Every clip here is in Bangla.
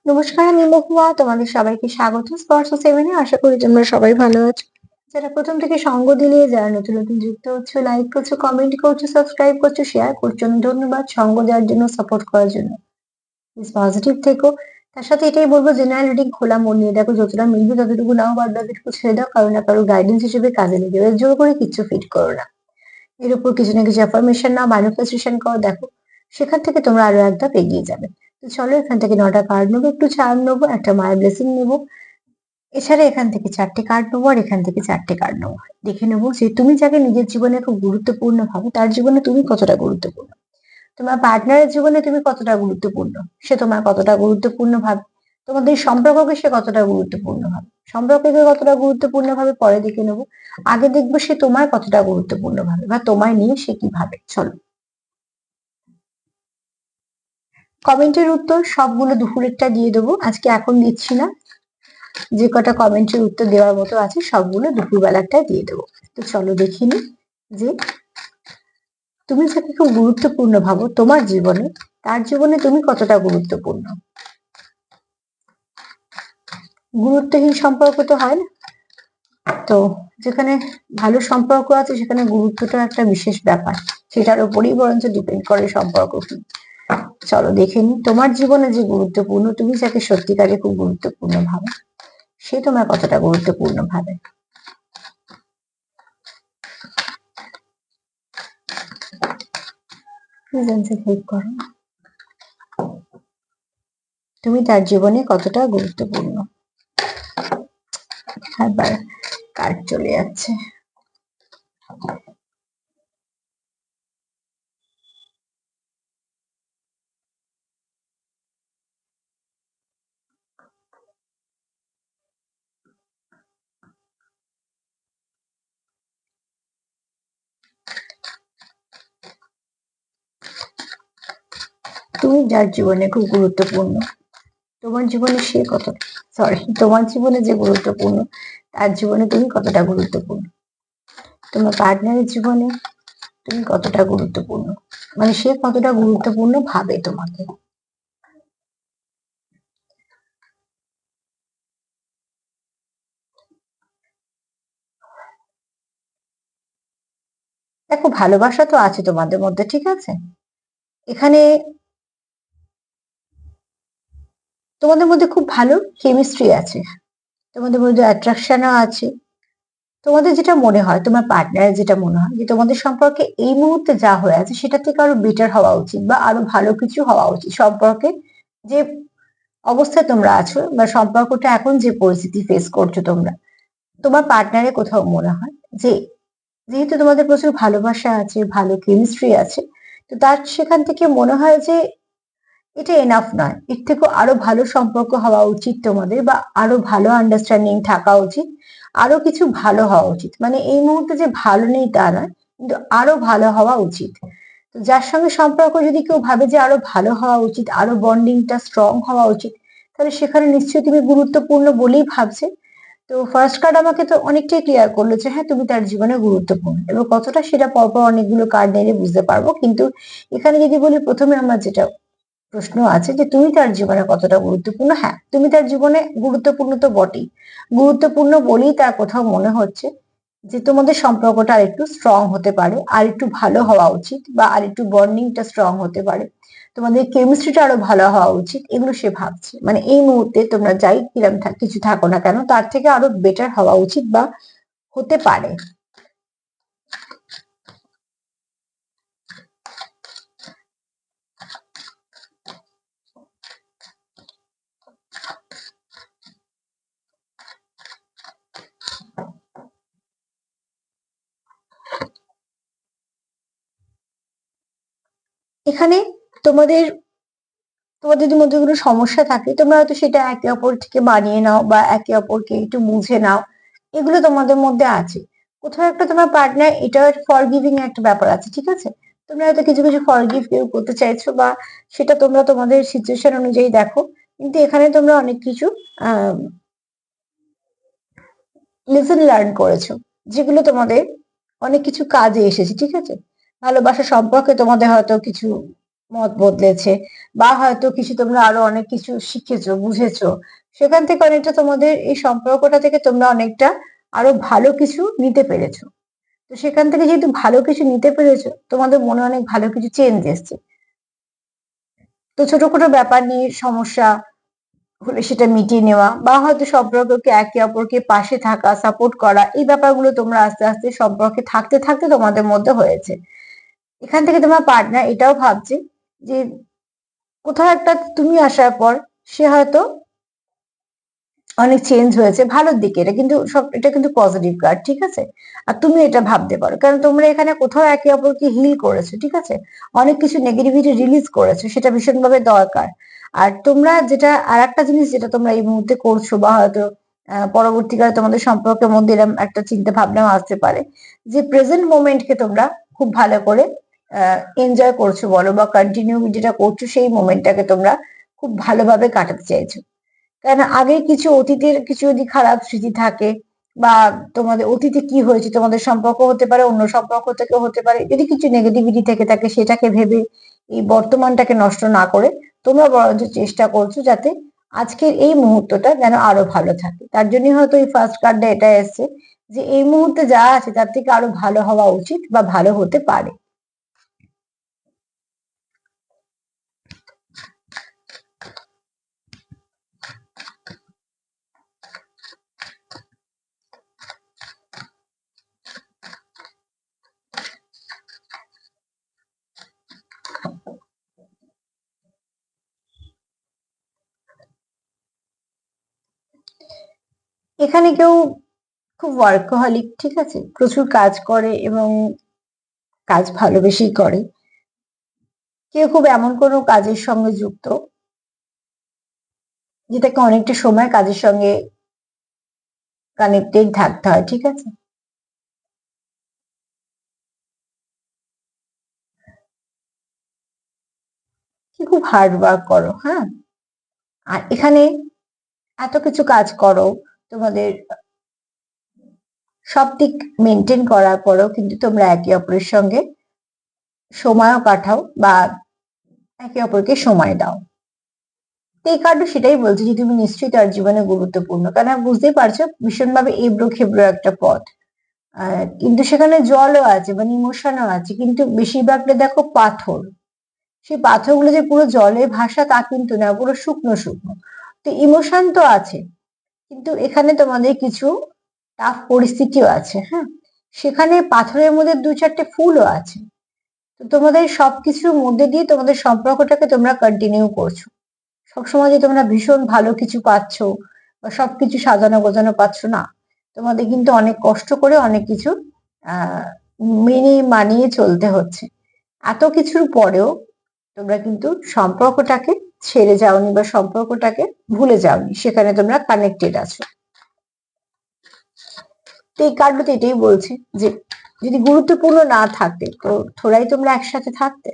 নমস্কার, আমি মহুয়া। তোমাদের সবাইকে স্বাগত স্পর্শ সেভেনে। আশা করি তোমরা সবাই ভালো আছো। যারা প্রথম থেকে সঙ্গ দিলে, যারা নতুন নতুন যুক্ত হচ্ছে, লাইক করছো, কমেন্ট করছো, সাবস্ক্রাইব করছো, শেয়ার করছো, ধন্যবাদ সঙ্গ দেওয়ার জন্য, সাপোর্ট করার জন্য। প্লিজ পজিটিভ থেকো। তার সাথে এটাই বলবো, জেনারেল রিডিং খোলা মন নিয়ে দেখো, যতটা মিলবে ততটুকু নাও, বাদ বাকিটুকু ছেড়ে দাও। কারো না কারো গাইডেন্স হিসেবে কাজে লেগে যাবে। জোর করে কিচ্ছু ফিট করো না। এর উপর কিছু না কিছু অ্যাফার্মেশন নাও, ম্যানিফেস্টেশন করো, দেখো সেখান থেকে তোমরা আরো এক ধাপ এগিয়ে যাবে। তো চলো, এখান থেকে 9টা কার্ড নেবো, একটু চার্ম নেবো, একটা মায়ের ব্লেসিং নেবো। এছাড়া এখান থেকে 4টে কার্ড নেবো, আর এখান থেকে 4টে কার্ড নেবো। দেখে নেবো যে তুমি যাকে নিজের জীবনে খুব গুরুত্বপূর্ণ ভাবো, তার জীবনে তুমি কতটা গুরুত্বপূর্ণ। তোমার পার্টনারের জীবনে তুমি কতটা গুরুত্বপূর্ণ, সে তোমার কতটা গুরুত্বপূর্ণ ভাবে। তোমাদের সম্পর্ককে সে কতটা গুরুত্বপূর্ণ ভাবে, সম্পর্ককে কতটা গুরুত্বপূর্ণ ভাবে পরে দেখে নেবো। আগে দেখবো সে তোমার কতটা গুরুত্বপূর্ণ ভাবে, বা তোমায় নিয়ে সে কি ভাবে। চলো, কমেন্টের উত্তর সবগুলো দুপুরেরটা দিয়ে দেবো, আজকে এখন দিচ্ছি না। যে কটা কমেন্টের উত্তর দেওয়ার মতো আছে সবগুলো দুপুরবেলাটা দিয়ে দেবো। তো চলো দেখে নি যে তুমি যাকে খুব গুরুত্বপূর্ণ ভাবো তোমার জীবনে, তার জীবনে তুমি কতটা গুরুত্বপূর্ণ। গুরুত্বহীন সম্পর্ক তো হয় না। তো যেখানে ভালো সম্পর্ক আছে সেখানে গুরুত্বটা একটা বিশেষ ব্যাপার, সেটার উপরেই বরঞ্চ ডিপেন্ড করে সম্পর্ক কি। চলো দেখে নি তোমার জীবনে যে গুরুত্বপূর্ণ, তুমি যাকে সত্যিকারে খুব গুরুত্বপূর্ণ ভাবো, সে তোমার কতটা গুরুত্বপূর্ণ ভাবে। হেল্প করো, তুমি তার জীবনে কতটা গুরুত্বপূর্ণ। আবার কার্ড চলে যাচ্ছে। তুমি যার জীবনে খুব গুরুত্বপূর্ণ, তোমার জীবনে সে কত, সরি, তোমার জীবনে যে গুরুত্বপূর্ণ, তার জীবনে তুমি কতটা গুরুত্বপূর্ণ। তোমার পার্টনারের জীবনে তুমি কতটা গুরুত্বপূর্ণ, মানে সে কতটা গুরুত্বপূর্ণ ভাবে তোমাকে। দেখো, ভালোবাসা তো আছে তোমাদের মধ্যে, ঠিক আছে। এখানে তোমাদের মধ্যে খুব ভালো কেমিস্ট্রি আছে, তোমাদের মধ্যে অ্যাট্রাকশনও আছে। তোমাদের যেটা মনে হয়, তোমার পার্টনারের যেটা মনে হয় যে তোমাদের সম্পর্কে এই মুহূর্তে যা হয়ে আছে সেটা থেকে আরো বেটার হওয়া উচিত, বা আরো ভালো কিছু হওয়া উচিত। সম্পর্কে যে অবস্থায় তোমরা আছো, বা সম্পর্কটা এখন যে পরিস্থিতি ফেস করছো তোমরা, তোমার পার্টনারের কোথাও মনে হয় যে যেহেতু তোমাদের প্রচুর ভালোবাসা আছে, ভালো কেমিস্ট্রি আছে, তো তার সেখান থেকে মনে হয় যে এটা এনাফ নয়, এর থেকেও আরো ভালো সম্পর্ক হওয়া উচিত তোমাদের, বা আরো ভালো আন্ডারস্ট্যান্ডিং থাকা উচিত, আরো কিছু ভালো হওয়া উচিত। মানে এই মুহূর্তে যে ভালো নেই তা নয়, কিন্তু আরো ভালো হওয়া উচিত। তো যার সঙ্গে সম্পর্ক যদি কেউ ভাবে যে আরো ভালো হওয়া উচিত, আরো বন্ডিংটা স্ট্রং হওয়া উচিত, তাহলে সেখানে নিশ্চয়ই তুমি গুরুত্বপূর্ণ বলেই ভাবছে। তো ফার্স্ট কার্ড আমাকে তো অনেকটাই ক্লিয়ার করলো যে হ্যাঁ, তুমি তার জীবনে গুরুত্বপূর্ণ, এবং কতটা সেটা পরপর অনেকগুলো কার্ড নিয়ে বুঝতে পারবো। কিন্তু এখানে যদি বলি, প্রথমে আমার যেটা প্রশ্ন আছে যে তুমি তার জীবনে কতটা গুরুত্বপূর্ণ। হ্যাঁ, তুমি তার জীবনে গুরুত্বপূর্ণ তো বটেই, গুরুত্বপূর্ণ বলেই তার কোথাও মনে হচ্ছে যে তোমাদের সম্পর্কটা আর একটু স্ট্রং হতে পারে, আর একটু ভালো হওয়া উচিত, বা আর একটু বন্ডিংটা স্ট্রং হতে পারে, তোমাদের কেমিস্ট্রিটা আরো ভালো হওয়া উচিত, এগুলো সে ভাবছে। মানে এই মুহূর্তে তোমরা যাই কিরম কিছু থাকো না কেন, তার থেকে আরো বেটার হওয়া উচিত বা হতে পারে। এখানে তোমাদের তোমাদের যদি মধ্যে কোনো সমস্যা থাকে, তোমরা হয়তো সেটা একে অপর থেকে বানিয়ে নাও, বা একে অপরকে একটু বুঝে নাও, এগুলো তোমাদের মধ্যে আছে। কোথাও একটা তোমার পার্টনার এটা ফরগিভিং একটা ব্যাপার আছে, ঠিক আছে। তোমরা হয়তো কিছু কিছু ফরগিভ কেউ করতে চাইছো, বা সেটা তোমরা তোমাদের সিচুয়েশন অনুযায়ী দেখো। কিন্তু এখানে তোমরা অনেক কিছু লেসন লার্ন করেছো, যেগুলো তোমাদের অনেক কিছু কাজে এসেছে, ঠিক আছে। ভালোবাসা সম্পর্কে তোমাদের হয়তো কিছু মত বদলেছে, বা হয়তো কিছু তোমরা আরো অনেক কিছু শিখেছো, বুঝেছো, সেখান থেকে অনেকটা তোমাদের এই সম্পর্কটা থেকে তোমরা অনেকটা আরো ভালো কিছু নিতে পেরেছো। তো সেখান থেকে যেহেতু ভালো কিছু নিতে পেরেছো, তোমাদের মনে অনেক ভালো কিছু চেঞ্জ এসছে। তো ছোটখাটো ব্যাপার নিয়ে সমস্যা হলে সেটা মিটিয়ে নেওয়া, বা হয়তো সম্পর্ককে একে অপরকে পাশে থাকা, সাপোর্ট করা, এই ব্যাপারগুলো তোমরা আস্তে আস্তে সম্পর্কে থাকতে থাকতে তোমাদের মধ্যে হয়েছে। এখান থেকে তোমার পার্টনার এটাও ভাবছে যে কোথাও একটা তুমি আসার পর সে হয়তো অনেক চেঞ্জ হয়েছে ভালোর দিকে। এটা কিন্তু পজিটিভ কার্ড, ঠিক আছে? আর তুমি এটা ভাবতে পারো, কারণ তোমরা এখানে কোথাও একে অপরকে হিল করেছো, ঠিক আছে? অনেক কিছু নেগেটিভিটি রিলিজ করেছো, সেটা ভীষণভাবে দরকার। আর তোমরা যেটা আর একটা জিনিস যেটা তোমরা এই মুহূর্তে করছো, বা হয়তো পরবর্তীকালে তোমাদের সম্পর্কের মধ্যে এরকম একটা চিন্তা ভাবনাও আসতে পারে, যে প্রেজেন্ট মোমেন্টকে তোমরা খুব ভালো করে এনজয় করছো বলো, বা কন্টিনিউ যেটা করছো সেই মোমেন্টটাকে তোমরা খুব ভালোভাবে কাটাতে চাইছো। কারণ আগে কিছু অতীতের কিছু যদি খারাপ স্মৃতি থাকে, বা তোমাদের অতীতে কি হয়েছে, তোমাদের সম্পর্ক হতে পারে, অন্য সম্পর্ক থেকেও হতে পারে, যদি কিছু নেগেটিভিটি থেকে থাকে সেটাকে ভেবে এই বর্তমানটাকে নষ্ট না করে তোমরা বরঞ্চ চেষ্টা করছো যাতে আজকের এই মুহূর্তটা যেন আরো ভালো থাকে। তার জন্যই হয়তো এই ফার্স্ট কার্ডটা এটা এসছে, যে এই মুহূর্তে যা আছে তার থেকে আরো ভালো হওয়া উচিত, বা ভালো হতে পারে। এখানে কেউ খুব ওয়ার্কহলিক, ঠিক আছে, প্রচুর কাজ করে এবং কাজ ভালোবেসেই করে। কেউ খুব এমন কোনো কাজের সঙ্গে যুক্ত যেটাকে অনেকটা সময় কাজের সঙ্গে কানেক্টেড থাকতে হয়, ঠিক আছে? কি খুব হার্ড ওয়ার্ক করো, হ্যাঁ। আর এখানে এত কিছু কাজ করো, তোমাদের সব দিক মেনটেন করার পরেও কিন্তু তোমরা একে অপরের সঙ্গে সময়ও কাটাও, বা একে অপরকে সময় দাও। তো এই কার্ডও সেটাই বলছে যে তুমি নিশ্চয়ই তার জীবনে গুরুত্বপূর্ণ, কারণ বুঝতেই পারছো ভীষণভাবে এবড়ো খেবড়ো একটা পথ। কিন্তু সেখানে জলও আছে, মানে ইমোশনও আছে, কিন্তু বেশিরভাগটা দেখো পাথর। সেই পাথরগুলো যে পুরো জলে ভাসা তা কিন্তু না, পুরো শুকনো শুকনো। তো ইমোশন তো আছে, কিন্তু এখানে তোমাদের কিছু টাফ পরিস্থিতিও আছে, হ্যাঁ। সেখানে পাথরের মধ্যে দু চারটে ফুলও আছে। তো তোমাদের সবকিছুর মধ্যে দিয়ে তোমাদের সম্পর্কটাকে তোমরা কন্টিনিউ করছো। সবসময় যে তোমরা ভীষণ ভালো কিছু পাচ্ছ, বা সবকিছু সাজানো গোছানো পাচ্ছ, না। তোমাদের কিন্তু অনেক কষ্ট করে অনেক কিছু আহ মেনে মানিয়ে চলতে হচ্ছে। এত কিছুর পরেও তোমরা কিন্তু সম্পর্কটাকে ছেড়ে যাওনি, বা সম্পর্কটাকে ভুলে যাওনি, সেখানে তোমরা কানেক্টেড আছো। তো এই কার্ডটা তো এটাই বলছে যে যদি গুরুত্বপূর্ণ না থাকতে তো থোড়াই তোমরা একসাথে থাকতে।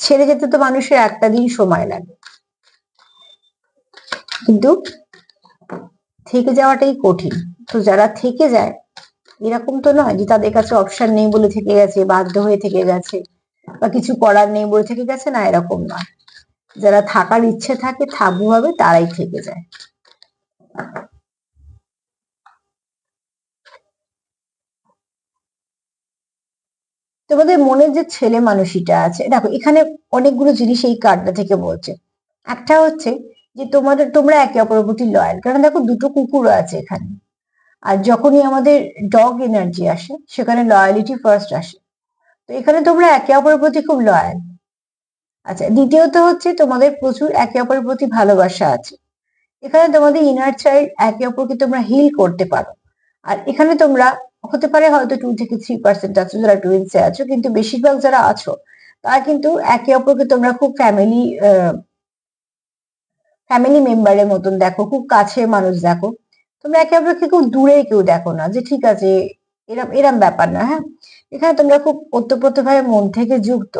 ছেড়ে যেতে তো মানুষের একটা দিন সময় লাগে, কিন্তু থেকে যাওয়াটাই কঠিন। তো যারা থেকে যায়, এরকম তো নয় যে তাদের কাছে অপশন নেই বলে থেকে গেছে, বাধ্য হয়ে থেকে গেছে, বা কিছু করার নেই বলে থেকে গেছে, না, এরকম নয়। যারা থাকার ইচ্ছে থাকে, থাকবো ভাবে, তারাই থেকে যায়। তোমাদের মনে যে ছেলে মানুষটা আছে, দেখো এখানে অনেকগুলো জিনিস এই কার্ডটা থেকে বলছে। একটা হচ্ছে যে তোমরা একে অপরের প্রতি লয়াল, কারণ দেখো দুটো কুকুরও আছে এখানে। আর যখনই আমাদের ডগ এনার্জি আসে, সেখানে লয়ালিটি ফার্স্ট আসে। তো এখানে তোমরা একে অপরের প্রতি খুব লয়াল। আচ্ছা, দ্বিতীয়ত হচ্ছে তোমাদের প্রচুর একে অপরের প্রতি ভালোবাসা আছে। এখানে তোমাদের ইনার চাইল্ড একে অপরকে তোমরা হিল করতে পারো। আর এখানে তোমরা হতে পারে হয়তো 2 থেকে 3% আছো যারা টুইন্সে আছো, কিন্তু বেশিরভাগ যারা আছো তারা কিন্তু একে অপরকে তোমরা খুব ফ্যামিলি মেম্বারের মতন দেখো, খুব কাছের মানুষ দেখো। তোমরা একে অপরকে খুব দূরে কেউ দেখো না, যে ঠিক আছে এরম এরম ব্যাপার না, হ্যাঁ। এখানে তোমরা খুব ওতপ্রোতভাবে মন থেকে যুক্ত।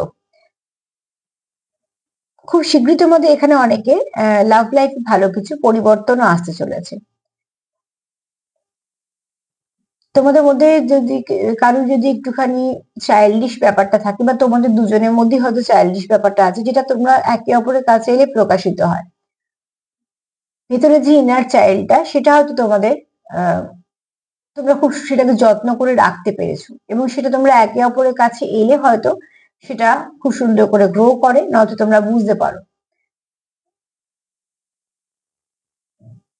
খুব শীঘ্রই তোমাদের এখানে অনেকে লাভ লাইফ ভালো কিছু পরিবর্তনও আসতে চলেছে। তোমাদের মধ্যে যদি কারোর যদি একটুখানি চাইল্ডিশ ব্যাপারটা থাকে, বা তোমাদের দুজনের মধ্যে হয়তো চাইল্ডিশ ব্যাপারটা আছে, যেটা তোমরা একে অপরের কাছে এলে প্রকাশিত হয়। ভেতরে যে ইনার চাইল্ডটা, সেটা হয়তো তোমাদের তোমরা খুব সেটাকে যত্ন করে রাখতে পেরেছো, এবং সেটা তোমরা একে অপরের কাছে এলে হয়তো সেটা খুব সুন্দর করে গ্রো করে, নয়তো তোমরা বুঝতে পারো।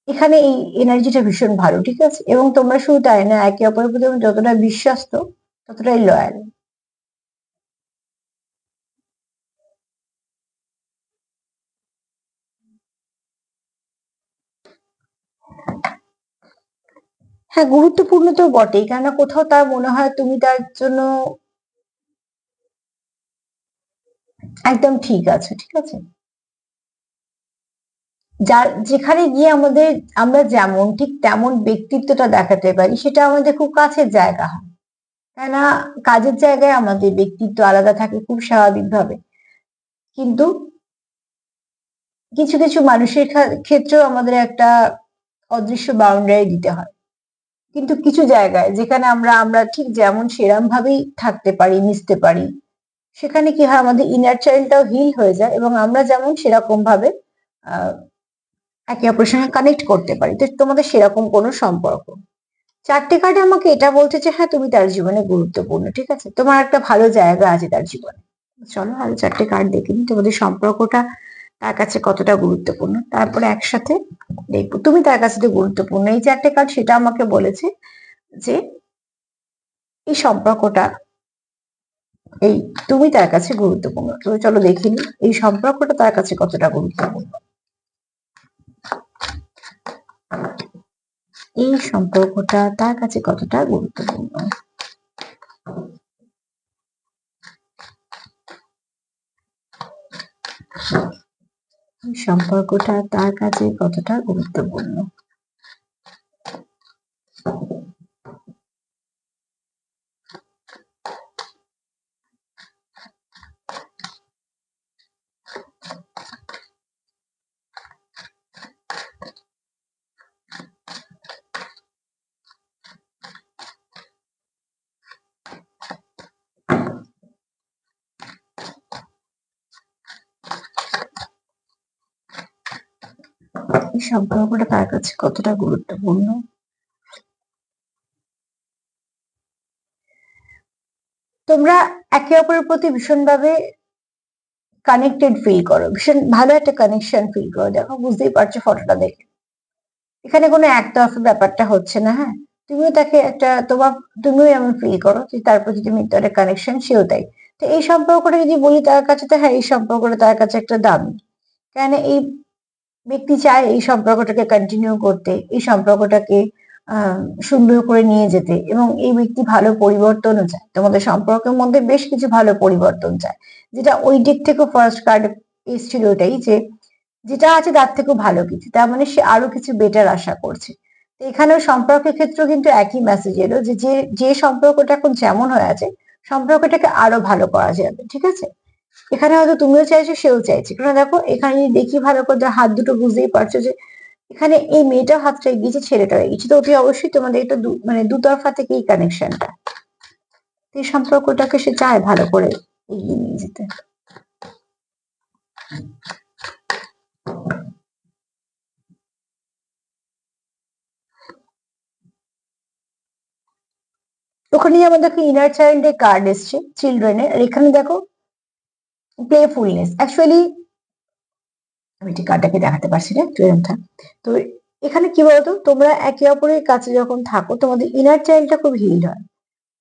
এখানে এই এনার্জিটা ভীষণ ভালো, ঠিক আছে? এবং তোমরা শুধু তাই না, একে অপরের প্রতি যতটা বিশ্বস্ত, ততটাই লয়াল। হ্যাঁ, গুরুত্বপূর্ণ তো বটেই, কেননা কোথাও তার মনে হয় তুমি তার জন্য একদম ঠিক আছো, ঠিক আছে? যার যেখানে গিয়ে আমরা যেমন ঠিক তেমন ব্যক্তিত্বটা দেখাতে পারি, সেটা আমাদের খুব কাছের জায়গা হয়। কেননা কাজের জায়গায় আমাদের ব্যক্তিত্ব আলাদা থাকে খুব স্বাভাবিকভাবে, কিন্তু কিছু কিছু মানুষের ক্ষেত্রেও আমাদের একটা অদৃশ্য বাউন্ডারি দিতে হয়। কিন্তু কিছু জায়গায় যেখানে আমরা আমরা ঠিক যেমন সেরম ভাবেই থাকতে পারি, মিশতে পারি, সেখানে কি হয়, আমাদের ইনার চাইল্ডটাও হিল হয়ে যায়, এবং আমরা যেমন সেরকম ভাবে আহ একে অপরের সঙ্গে কানেক্ট করতে পারি। তো তোমাদের সেরকম কোনো সম্পর্ক, চারটে কার্ডে আমাকে এটা বলছে যে হ্যাঁ, তুমি তার জীবনে গুরুত্বপূর্ণ, ঠিক আছে? তোমার একটা ভালো জায়গা আছে তার জীবনে। চলো আরো চারটে কার্ড দেখে নিই, তোমাদের সম্পর্কটা তার কাছে কতটা গুরুত্বপূর্ণ, তারপরে একসাথে দেখবো তুমি তার কাছে তো গুরুত্বপূর্ণ। এই চারটে কার্ড সেটা আমাকে বলেছে যে এই সম্পর্কটা, এই তুমি তার কাছে গুরুত্বপূর্ণ। তো চলো দেখে নিই এই সম্পর্কটা তার কাছে কতটা গুরুত্বপূর্ণ। এই সম্পর্কটা তার কাছে কতটা গুরুত্বপূর্ণ। এই সম্পর্কটা তার কাছে কতটা গুরুত্বপূর্ণ। এই সম্পর্কটা তার কাছে কতটা গুরুত্বপূর্ণ। তোমরা একে অপরের প্রতি ভীষণভাবে কানেক্টেড ফিল করো, ভীষণ ভালো একটা কানেকশন ফিল করো। দেখো, বুঝতেই পারছো ফটোটা দেখে, এখানে কোনো একতরফা ব্যাপারটা হচ্ছে না। হ্যাঁ, তুমিও তাকে একটা তুমিও এমন ফিল করো যে তার প্রতি তুমি একটা কানেকশন, সেও তাই। তো এই সম্পর্কটা যদি বলি তার কাছে, তো হ্যাঁ, এই সম্পর্কটা তার কাছে একটা দামি। কেন এই ব্যক্তি চায় এই সম্পর্কটাকে কন্টিনিউ করতে, এই সম্পর্কটাকে আহ সুন্দর করে নিয়ে যেতে, এবং এই ব্যক্তি ভালো পরিবর্তনও চায়, তোমাদের সম্পর্কের মধ্যে বেশ কিছু ভালো পরিবর্তন চায়। যেটা ওই দিক থেকে ফার্স্ট কার্ড এসেছিল ওটাই, যে যেটা আছে তার থেকেও ভালো কিছু, তার মানে সে আরো কিছু বেটার আশা করছে। তো এখানেও সম্পর্কের ক্ষেত্রেও কিন্তু একই মেসেজ এলো, যে যে যে সম্পর্কটা এখন যেমন হয়ে আছে, সম্পর্কটাকে আরো ভালো করা যাবে, ঠিক আছে? এখানে হয়তো তুমিও চাইছো, সেও চাইছে। কারণ দেখো, এখানে যদি দেখি ভালো করে হাত দুটো, বুঝতেই পারছো যে এখানে এই মেয়েটা হাতটা এগিয়েছে, ছেলেটা এগিয়েছে। তো অতি অবশ্যই তোমাদের এটা মানে দুতরফা থেকে এই কানেকশনটা, এই সম্পর্কটাকে সে চায় ভালো করে এগিয়ে নিয়ে যেতে। ওখানে যেমন দেখো ইনার চাইল্ড এর কার্ড এসছে, চিলড্রেনের, আর এখানে দেখো প্লেফুলনেস। অ্যাকচুয়ালি আমি ঠিক কার্ডটাকে দেখাতে পারছি না, একটু এরকম থাক। তো এখানে কি বলতো, তোমরা একে অপরের কাছে যখন থাকো, তোমাদের ইনার চাইল্ডটা খুব হিল হয়।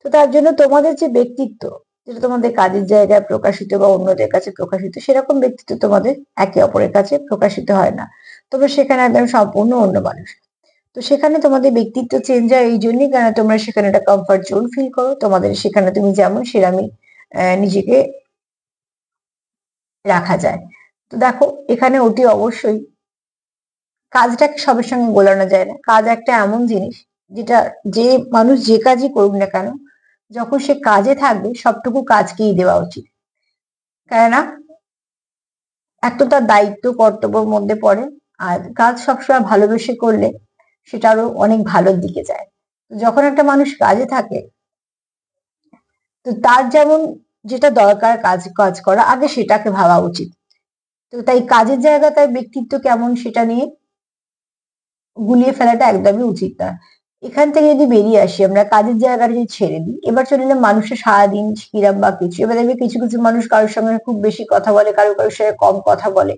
তো তার জন্য তোমাদের যে ব্যক্তিত্ব, যেটা তোমাদের কাজের জায়গায় প্রকাশিত বা অন্যদের কাছে প্রকাশিত, সেরকম ব্যক্তিত্ব তোমাদের একে অপরের কাছে প্রকাশিত হয় না। তোমরা সেখানে একদম সম্পূর্ণ অন্য মানুষ। তো সেখানে তোমাদের ব্যক্তিত্ব চেঞ্জ হয় এই জন্যই, কেন তোমরা সেখানে একটা কমফর্ট জোন ফিল করো, তোমাদের সেখানে তুমি যেমন সেরামই নিজেকে রাখা যায়। তো দেখো, এখানে অতি অবশ্যই কাজটাকে সবার সঙ্গে গোলানো যায় না। কাজ একটা এমন জিনিস, যেটা যে মানুষ যে কাজই করুক না কেন, যখন সে কাজে থাকবে সবটুকু কাজকেই দেওয়া উচিত। কেননা এক তো তার দায়িত্ব কর্তব্যের মধ্যে পড়ে, আর কাজ সবসময় ভালোবেসে করলে সেটা আরো অনেক ভালোর দিকে যায়। যখন একটা মানুষ কাজে থাকে, তো তার যেমন যেটা দরকার কাজ কাজ করা, আগে সেটাকে ভাবা উচিত। তো তাই কাজের জায়গা তার ব্যক্তিত্ব কেমন সেটা নিয়ে গুলিয়ে ফেলাটা একদমই উচিত না। এখান থেকে যদি বেরিয়ে আসি, আমরা কাজের জায়গাটা যদি ছেড়ে দিই, এবার চলে এলাম মানুষের সারাদিন কিরাম বা কিছু। এবার দেখবে কিছু কিছু মানুষ কারোর সঙ্গে খুব বেশি কথা বলে, কারোর সঙ্গে কম কথা বলে।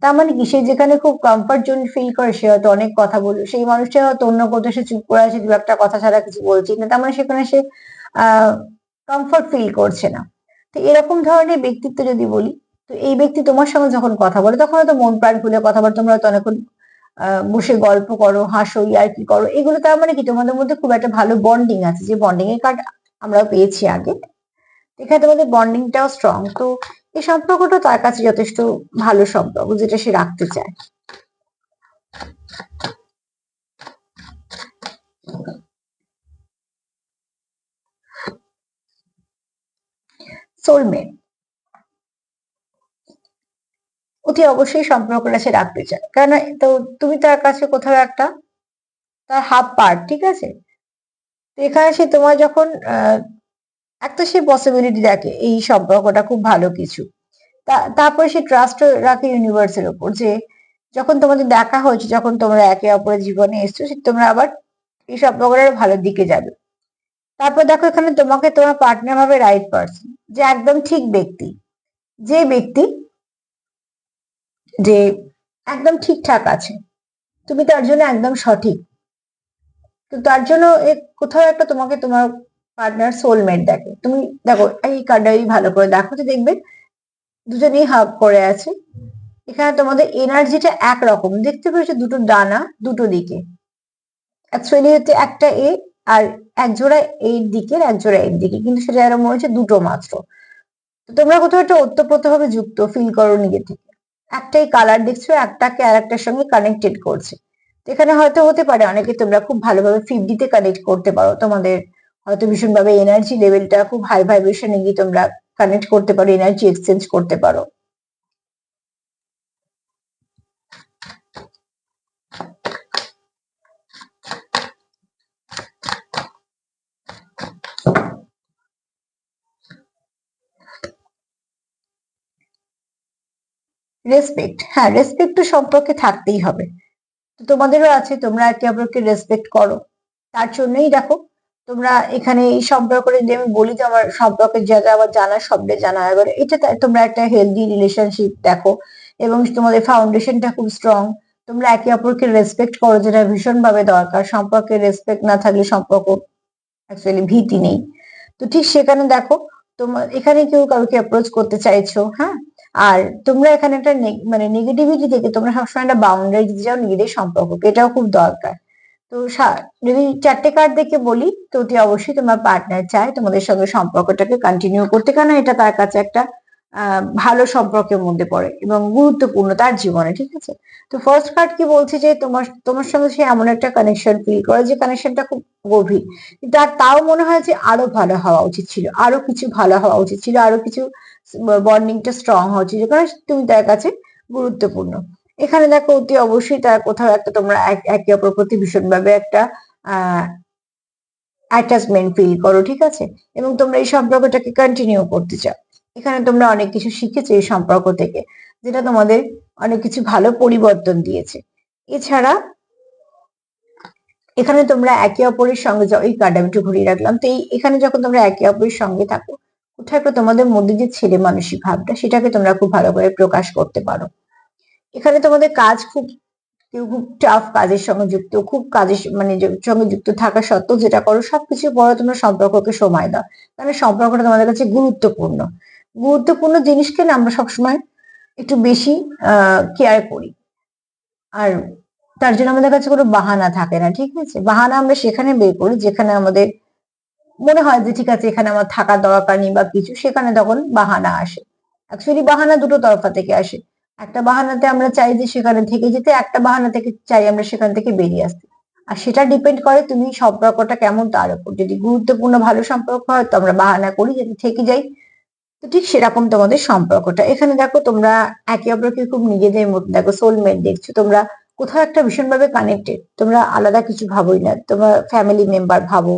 তার মানে কি, সে যেখানে খুব কমফর্ট জোন ফিল করে সে হয়তো অনেক কথা বলবে, সেই মানুষটা হয়তো অন্য কোথাও সে চুপ করে আছে, দু একটা কথা ছাড়া কিছু বলছে না, তার মানে সেখানে সে আহ কমফর্ট ফিল করছে না। তো এরকম ধরনের ব্যক্তিত্ব যদি বলি, তো এই ব্যক্তি তোমার সঙ্গে যখন কথা বলে তখন হয়তো মন প্রাণ খুলে কথা বলে, তোমরা হয়তো অনেকক্ষণ বসে গল্প করো, হাসো, ইয়ার্কি করো, এগুলো তার মানে কি তোমাদের মধ্যে খুব একটা ভালো বন্ডিং আছে, যে বন্ডিং এর কার্ড আমরাও পেয়েছি আগে। এখানে তোমাদের বন্ডিংটাও স্ট্রং। তো এই সম্পর্কটা তার কাছে যথেষ্ট ভালো সম্পর্ক, যেটা সে রাখতে চায়। সোলমেট, অতি অবশ্যই সম্পর্কটা সে রাখতে চায়, কারণ তো তুমি তার কাছে কোথাও একটা তার হাফ পার্ট, ঠিক আছে। তো এখানে সে তোমার যখন একটা সে পসিবিলিটি দেখে এই সম্পর্কটা খুব ভালো কিছু, তারপরে সে ট্রাস্ট রাখে ইউনিভার্সের উপর, যে যখন তোমাদের দেখা হয়েছে, যখন তোমরা একে অপরের জীবনে এসছো, তোমরা আবার এই সম্পর্কটার ভালোর দিকে যাবে। তারপর দেখো এখানে তোমাকে তোমার পার্টনার ভাবে রাইট পার্সন, যে একদম ঠিক ব্যক্তি, যে ব্যক্তি যে একদম ঠিকঠাক আছে, তুমি তার জন্য একদম সঠিক। তো তার জন্য কোথাও একটা তোমাকে তোমার পার্টনার সোলমেট দেখে। তুমি দেখো এই কার্ডটাই ভালো করে দেখো, তো দেখবে দুজনেই হাব করে আছে। এখানে তোমাদের এনার্জিটা একরকম দেখতে পেয়েছো, দুটো ডানা দুটো দিকে, অ্যাকচুয়ালি হচ্ছে একটা এ আর এক জোড়া এর দিকের, এক জোড়া এর দিকে, কিন্তু সেটা এরকম মনে হচ্ছে দুটো মাত্র। তো তোমরা কোথাও একটা ওতপ্রোত ভাবে যুক্ত ফিল করো নিজে থেকে। একটাই কালার দেখছো, একটাকে আর একটার সঙ্গে কানেক্টেড করছে। তো এখানে হয়তো হতে পারে অনেকে তোমরা খুব ভালোভাবে 50 তে কানেক্ট করতে পারো, তোমাদের হয়তো ভীষণভাবে এনার্জি লেভেলটা খুব হাই ভাইব্রেশনে গিয়ে তোমরা কানেক্ট করতে পারো, এনার্জি এক্সচেঞ্জ করতে পারো। রেসপেক্ট, হ্যাঁ রেসপেক্ট তো সম্পর্কে থাকতেই হবে। তো তোমাদেরও আছে, তোমরা একে অপরকে রেসপেক্ট করো। তার জন্যই দেখো তোমরা এখানে এই সম্পর্কে, যদি আমি বলি যে আমার সম্পর্কের জায়গা আমার জানা শব্দে জানা, এবার এটা তোমরা একটা হেলদি রিলেশনশিপ দেখো, এবং তোমাদের ফাউন্ডেশনটা খুব স্ট্রং। তোমরা একে অপরকে রেসপেক্ট করো, যেটা ভীষণ ভাবে দরকার। সম্পর্কে রেসপেক্ট না থাকলে সম্পর্ক অ্যাকচুয়ালি ভীতি নেই। তো ঠিক সেখানে দেখো তোমার এখানে কেউ কাউকে অ্যাপ্রোচ করতে চাইছো, হ্যাঁ। আর তোমরা এখানে একটা মানে নেগেটিভিটি থেকে তোমরা সবসময় একটা বাউন্ডারি দিতে চাও নিজেদের সম্পর্ককে, এটাও খুব দরকার। তো যদি চারটে কার্ড দেখে বলি, তো অতি অবশ্যই তোমার পার্টনার চায় তোমাদের সঙ্গে সম্পর্কটাকে কন্টিনিউ করতে, কারণ এটা তার কাছে একটা ভালো সম্পর্কের মধ্যে পড়ে এবং গুরুত্বপূর্ণ তার জীবনে, ঠিক আছে। তো ফার্স্ট কার্ড কি বলছে, যে তোমার তোমার সঙ্গে সে এমন একটা কানেকশন ফিল করে, যে কানেকশনটা খুব গভীর, কিন্তু আর তাও মনে হয় যে আরো ভালো হওয়া উচিত ছিল, আরো কিছু ভালো হওয়া উচিত ছিল, আরো কিছু বন্ডিংটা স্ট্রং হওয়া উচিত, কারণ তুমি তার কাছে গুরুত্বপূর্ণ। এখানে দেখো অতি অবশ্যই তার কোথাও একটা তোমরা একে অপর প্রতি ভীষণভাবে একটা আহ অ্যাটাচমেন্ট ফিল করো, ঠিক আছে। এবং তোমরা এই সম্পর্কটাকে কন্টিনিউ করতে চাও। এখানে তোমরা অনেক কিছু শিখেছো এই সম্পর্ক থেকে, যেটা তোমাদের অনেক কিছু ভালো পরিবর্তন দিয়েছে। এছাড়া এখানে তোমরা একে অপরের সঙ্গে যাও, এই কার্ড আমি একটু ঘুরিয়ে রাখলাম। তো এখানে যখন তোমরা একে অপরের সঙ্গে থাকো, কোথাও একটা তোমাদের মধ্যে যে ছেলে মানুষই ভাবটা, সেটাকে তোমরা খুব ভালো করে প্রকাশ করতে পারো। এখানে তোমাদের কাজ খুব, কেউ খুব টাফ কাজের সঙ্গে যুক্ত, খুব কাজের মানে সঙ্গে যুক্ত থাকা সত্ত্বেও যেটা করো, সবকিছু পরে তোমরা সম্পর্ককে সময় দাও, কারণ সম্পর্কটা তোমাদের কাছে গুরুত্বপূর্ণ। গুরুত্বপূর্ণ জিনিসকে না আমরা সবসময় একটু বেশি কেয়ার করি। আর তার জন্য আমাদের কাছে কোনো বাহানা থাকে না, ঠিক আছে। বাহানা আমরা সেখানে বের করি যেখানে আমাদের মনে হয় যে ঠিক আছে এখানে আমার থাকা দরকার নেই বা কিছু, সেখানে তখন বাহানা আসে। অ্যাকচুয়ালি বাহানা দুটো তরফা থেকে আসে। একটা বাহানাতে আমরা চাই যে সেখানে থেকে যেতে, একটা বাহানা থেকে চাই আমরা সেখান থেকে বেরিয়ে আসতে। আর সেটা ডিপেন্ড করে তুমি সম্পর্কটা কেমন তার উপর। যদি গুরুত্বপূর্ণ ভালো সম্পর্ক হয় তো আমরা বাহানা করি যাতে থেকে যাই। তো ঠিক সেরকম তোমাদের সম্পর্কটা এখানে দেখো, তোমরা একে অপরকে খুব নিজেদের মতো দেখো, সোলমেট দেখছো তোমরা, কোথাও একটা ভীষণভাবে কানেক্টেড, তোমরা আলাদা কিছু ভাবোই না, তোমরা ফ্যামিলি মেম্বার ভাবো,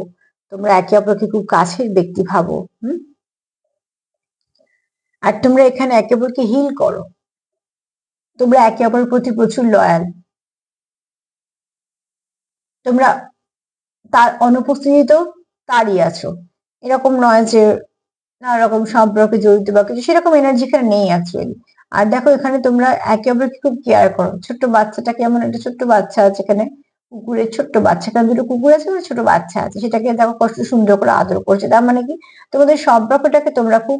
তোমরা একে অপরকে খুব কাছের ব্যক্তি ভাবো। আর তোমরা এখানে একে অপরকে হিল করো, তোমরা একে অপরের প্রতি প্রচুর লয়াল। তোমরা তার অনুপস্থিতিতেও তারই আছো, এরকম নয় যে নানা রকম সম্পর্কে জড়িত বা কিছু, সেরকম এনার্জি এখানে নেই অ্যাকচুয়ালি। আর দেখো এখানে তোমরা একে অপরকে খুব কেয়ার করো। ছোট্ট বাচ্চাটাকে, এমন একটা ছোট্ট বাচ্চা আছে এখানে, কুকুরের ছোট্ট বাচ্চা, এখানে দুটো কুকুর আছে, মানে ছোট বাচ্চা আছে, সেটাকে দেখো কষ্ট সুন্দর করে আদর করছে। তার মানে কি, তোমাদের সম্পর্কটাকে তোমরা খুব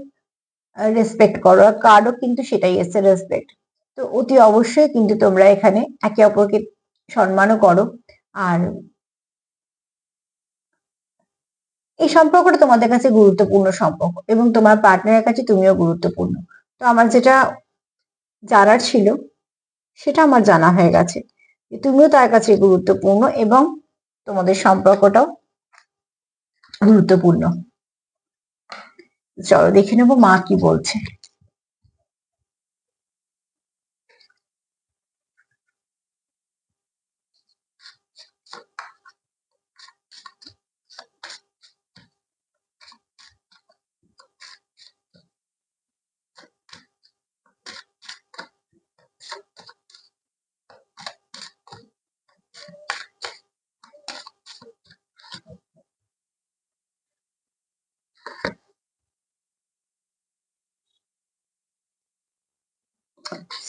রেসপেক্ট করো। আর কার্ডও কিন্তু সেটাই এসছে, রেসপেক্ট। তো অতি অবশ্যই কিন্তু তোমরা এখানে একে অপরকে সম্মানও করো। আর এই সম্পর্কটা তোমাদের কাছে গুরুত্বপূর্ণ সম্পর্ক, এবং তোমার পার্টনারের কাছে তুমিও গুরুত্বপূর্ণ। তো আমার যেটা জানার ছিল সেটা আমার জানা হয়ে গেছে, যে তুমিও তার কাছে গুরুত্বপূর্ণ এবং তোমাদের সম্পর্কটাও গুরুত্বপূর্ণ। চলো দেখে নেবো মা কি বলছে।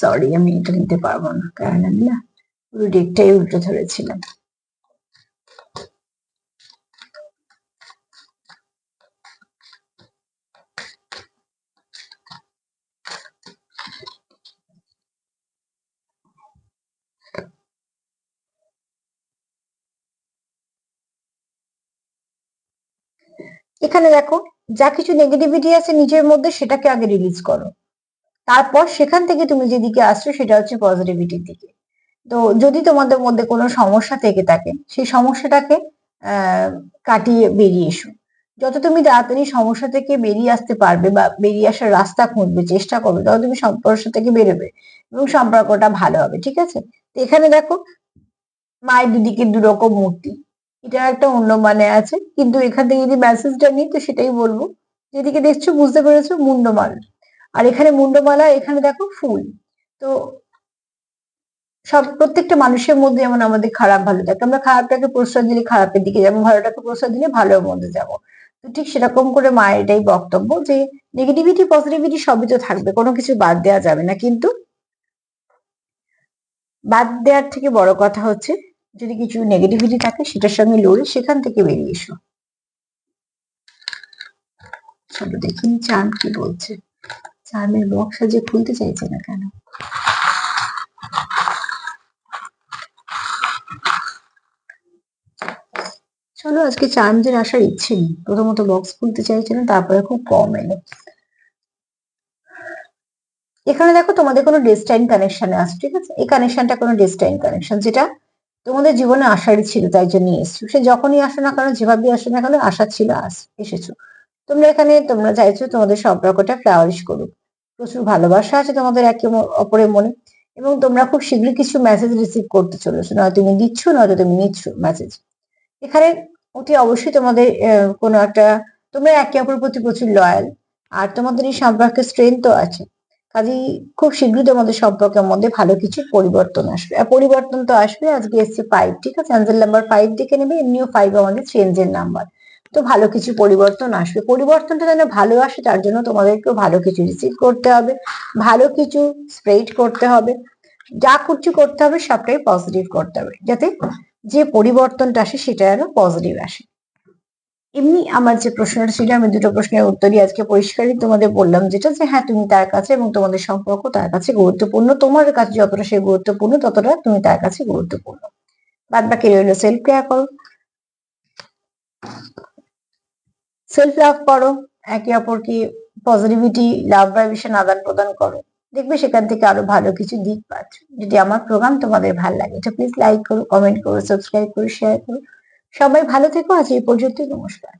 সরি, আমি এটা নিতে পারবো না, কারণ আমি না পুরো ডেকটাই উল্টো ধরেছিলাম। এখানে দেখো, যা কিছু নেগেটিভিটি আছে নিজের মধ্যে সেটাকে আগে রিলিজ করো, তারপর সেখান থেকে তুমি যেদিকে আসছো সেটা হচ্ছে পজিটিভিটির দিকে। তো যদি তোমাদের মধ্যে কোনো সমস্যা থেকে থাকে, সেই সমস্যাটাকে আহ কাটিয়ে বেরিয়ে এসো। যত তুমি তাড়াতাড়ি সমস্যা থেকে বেরিয়ে আসতে পারবে বা বেরিয়ে আসার রাস্তা খুঁজবে, চেষ্টা করবে, তত তুমি সমস্যা থেকে বেরোবে এবং সম্পর্কটা ভালো হবে। ঠিক আছে? তো এখানে দেখো, মায়ের দুদিকে দুরকম মূর্তি, এটা একটা অন্য মানে আছে, কিন্তু এখান থেকে যদি মেসেজটা নিই তো সেটাই বলবো। যেদিকে দেখছো বুঝতে পেরেছো, মুন্ডমাল। আর এখানে মুন্ডমালা, এখানে দেখো ফুল। তো প্রত্যেকটা মানুষের মধ্যে যেমন আমাদের খারাপ ভালো থাকে, আমরা খারাপটাকে প্রশ্রয় দিলে খারাপের দিকে যাবো, ভালোটাকে প্রশ্রয় দিলে ভালোর মধ্যে যাবো। তো ঠিক সেরকম করে মায়ের এটাই বক্তব্য, যে নেগেটিভিটি পজিটিভিটি সবই তো থাকবে, কোনো কিছু বাদ দেওয়া যাবে না, কিন্তু বাদ দেওয়ার থেকে বড় কথা হচ্ছে, যদি কিছু নেগেটিভিটি থাকে সেটার সঙ্গে লড়ে সেখান থেকে বেরিয়ে এসো। চলো দেখিনি চান কি বলছে। চার্মের বক্স যে খুলতে চাইছে না কেন? চলো, আজকে চার্মদের আসার ইচ্ছে নেই। প্রথমত বক্স খুলতে চাইছে না, তারপরে খুব কম এলো। এখানে দেখো, তোমাদের কোনো ডেস্টাইন কানেকশনে আছে। ঠিক আছে? এই কানেকশনটা কোনো ডেস্টাইন কানেকশন, যেটা তোমাদের জীবনে আসারই ছিল, তাই জন্য এসছো। সে যখনই আসো না কেন, যেভাবে আসো না কেন, আশা ছিল, এসেছো। তোমরা এখানে তোমরা চাইছো তোমাদের সম্পর্কটা ফ্লাওয়ারিশ করুক। প্রচুর ভালোবাসা আছে তোমাদের একে অপরের মনে, এবং তোমরা খুব শীঘ্রই কিছু মেসেজ রিসিভ করতে চলেছো, নয়তো তুমি দিচ্ছ নয়তো তুমি নিচ্ছ মেসেজ। এখানে অতি অবশ্যই তোমাদের কোনো একটা, তোমরা একে অপরের প্রতি প্রচুর লয়াল, আর তোমাদের এই সম্পর্কের স্ট্রেংথও আছে। কাজেই খুব শীঘ্রই তোমাদের সম্পর্কের মধ্যে ভালো কিছু পরিবর্তন আসবে। আর পরিবর্তন তো আসবে। আজকে এসছে 5, ঠিক আছে? অ্যাঞ্জেল নাম্বার 5 দেখে নেবে, এমনিও 5 আমাদের চেঞ্জের নাম্বার। তো ভালো কিছু পরিবর্তন আসবে। পরিবর্তনটা যেন ভালো আসে, তার জন্য তোমাদেরকেও ভালো কিছু রিসিভ করতে হবে, ভালো কিছু স্প্রেড করতে হবে, যা কিছু করতে হবে সবটাই পজিটিভ করতে হবে, যাতে যে পরিবর্তনটা আসে সেটা যেন পজিটিভ আসে। এমনি আমার যে প্রশ্নটা ছিল, আমি দুটো প্রশ্নের উত্তরই আজকে পরিষ্কারই তোমাদের বললাম, যেটা যে হ্যাঁ, তুমি তার কাছে এবং তোমাদের সম্পর্ক তার কাছে গুরুত্বপূর্ণ। তোমার কাছে যতটা সে গুরুত্বপূর্ণ, ততটা তুমি তার কাছে গুরুত্বপূর্ণ। বাদ বাকি রইল সেলফ কেয়ার করো, সেলফ লাভ করো, একে অপরকে পজিটিভিটি, লাভ ভাইব্রেশন আদান প্রদান করো। দেখবে সেখান থেকে আরো ভালো কিছু দিক পাচ্ছ। যদি আমার প্রোগ্রাম তোমাদের ভালো লাগে তো প্লিজ লাইক করো, কমেন্ট করো, সাবস্ক্রাইব করো, শেয়ার করো। সবাই ভালো থেকো। আজ এই পর্যন্তই। নমস্কার।